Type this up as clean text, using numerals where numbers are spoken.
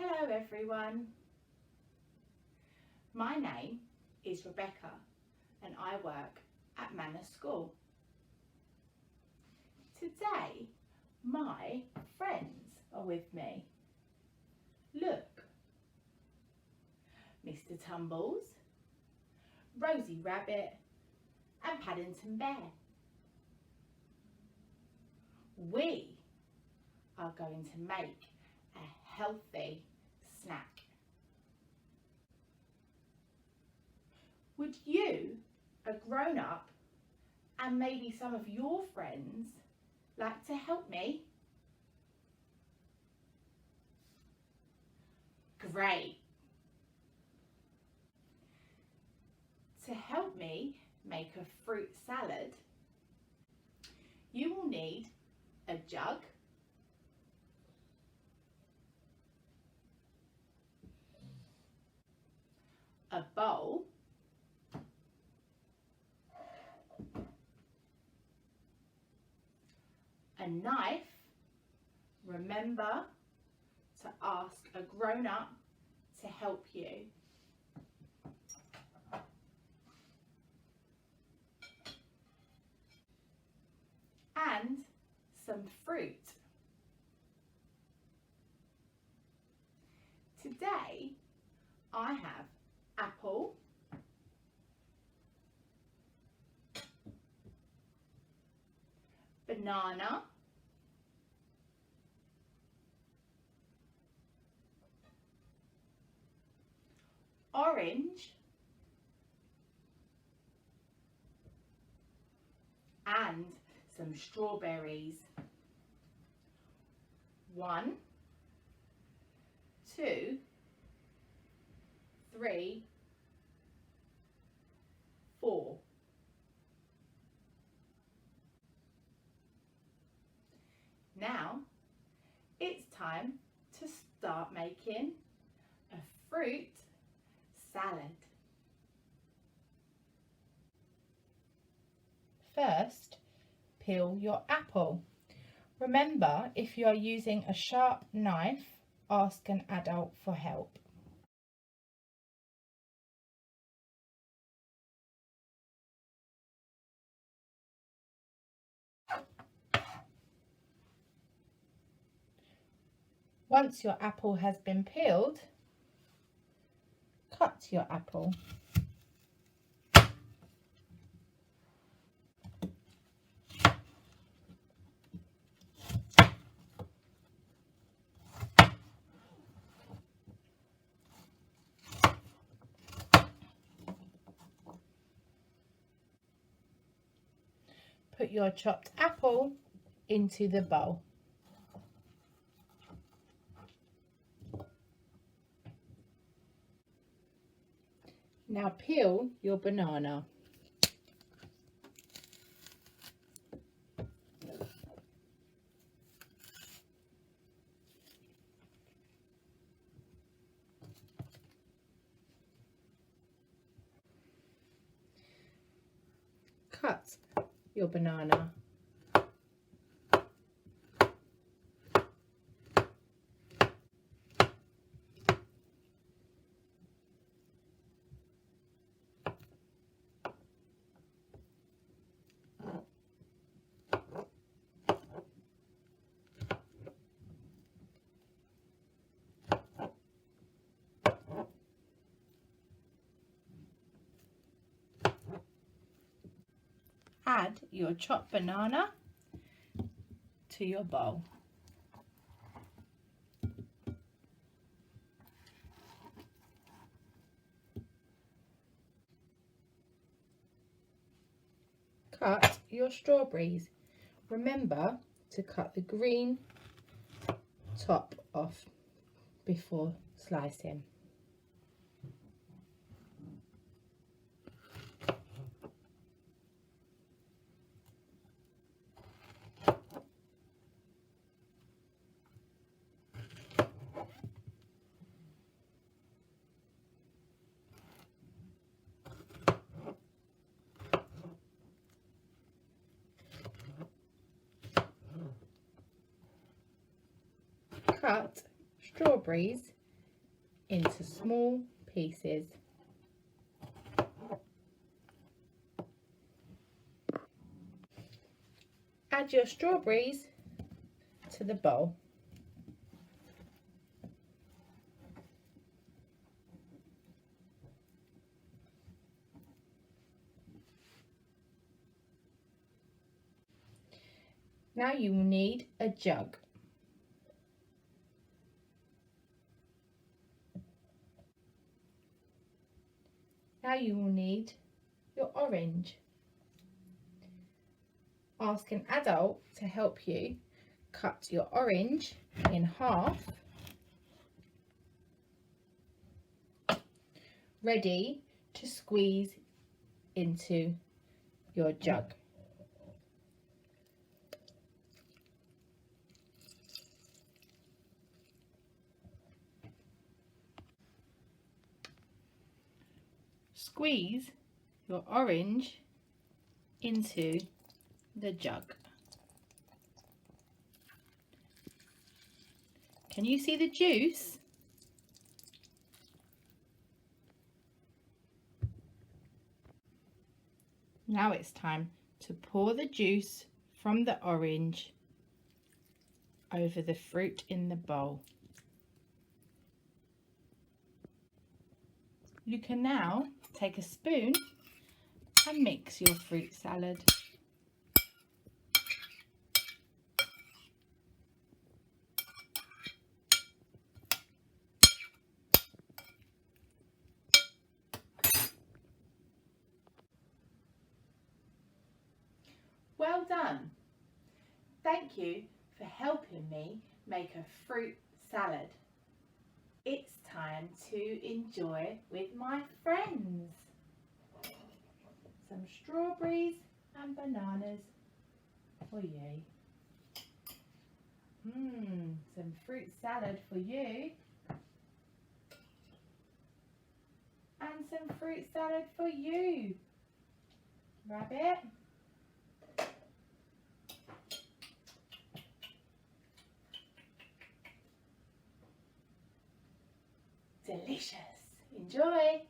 Hello everyone. My name is Rebecca and I work at Manor School. Today my friends are with me. Look, Mr. Tumbles, Rosie Rabbit and Paddington Bear. We are going to make a healthy snack. Would you, a grown-up, and maybe some of your friends, like to help me? Great. To help me make a fruit salad, you will need a jug, a bowl, a knife. Remember to ask a grown-up to help you. And some fruit. Today I have apple, banana, orange, and some strawberries. 1, 2, 3, 4. Now it's time to start making a fruit salad. First, peel your apple. Remember, if you are using a sharp knife, ask an adult for help. Once your apple has been peeled, cut your apple. Put your chopped apple into the bowl. Now peel your banana. Cut your banana. Add your chopped banana to your bowl. Cut your strawberries. Remember to cut the green top off before slicing. Cut strawberries into small pieces. Add your strawberries to the bowl. Now you will need a jug. Now you will need your orange. Ask an adult to help you cut your orange in half. Ready to squeeze into your jug. Squeeze your orange into the jug. Can you see the juice? Now it's time to pour the juice from the orange over the fruit in the bowl. You can now take a spoon and mix your fruit salad. Well done! Thank you for helping me make a fruit salad. It's time to enjoy with my friends. Some strawberries and bananas for you. Some fruit salad for you. And some fruit salad for you, Rabbit. Delicious. Enjoy.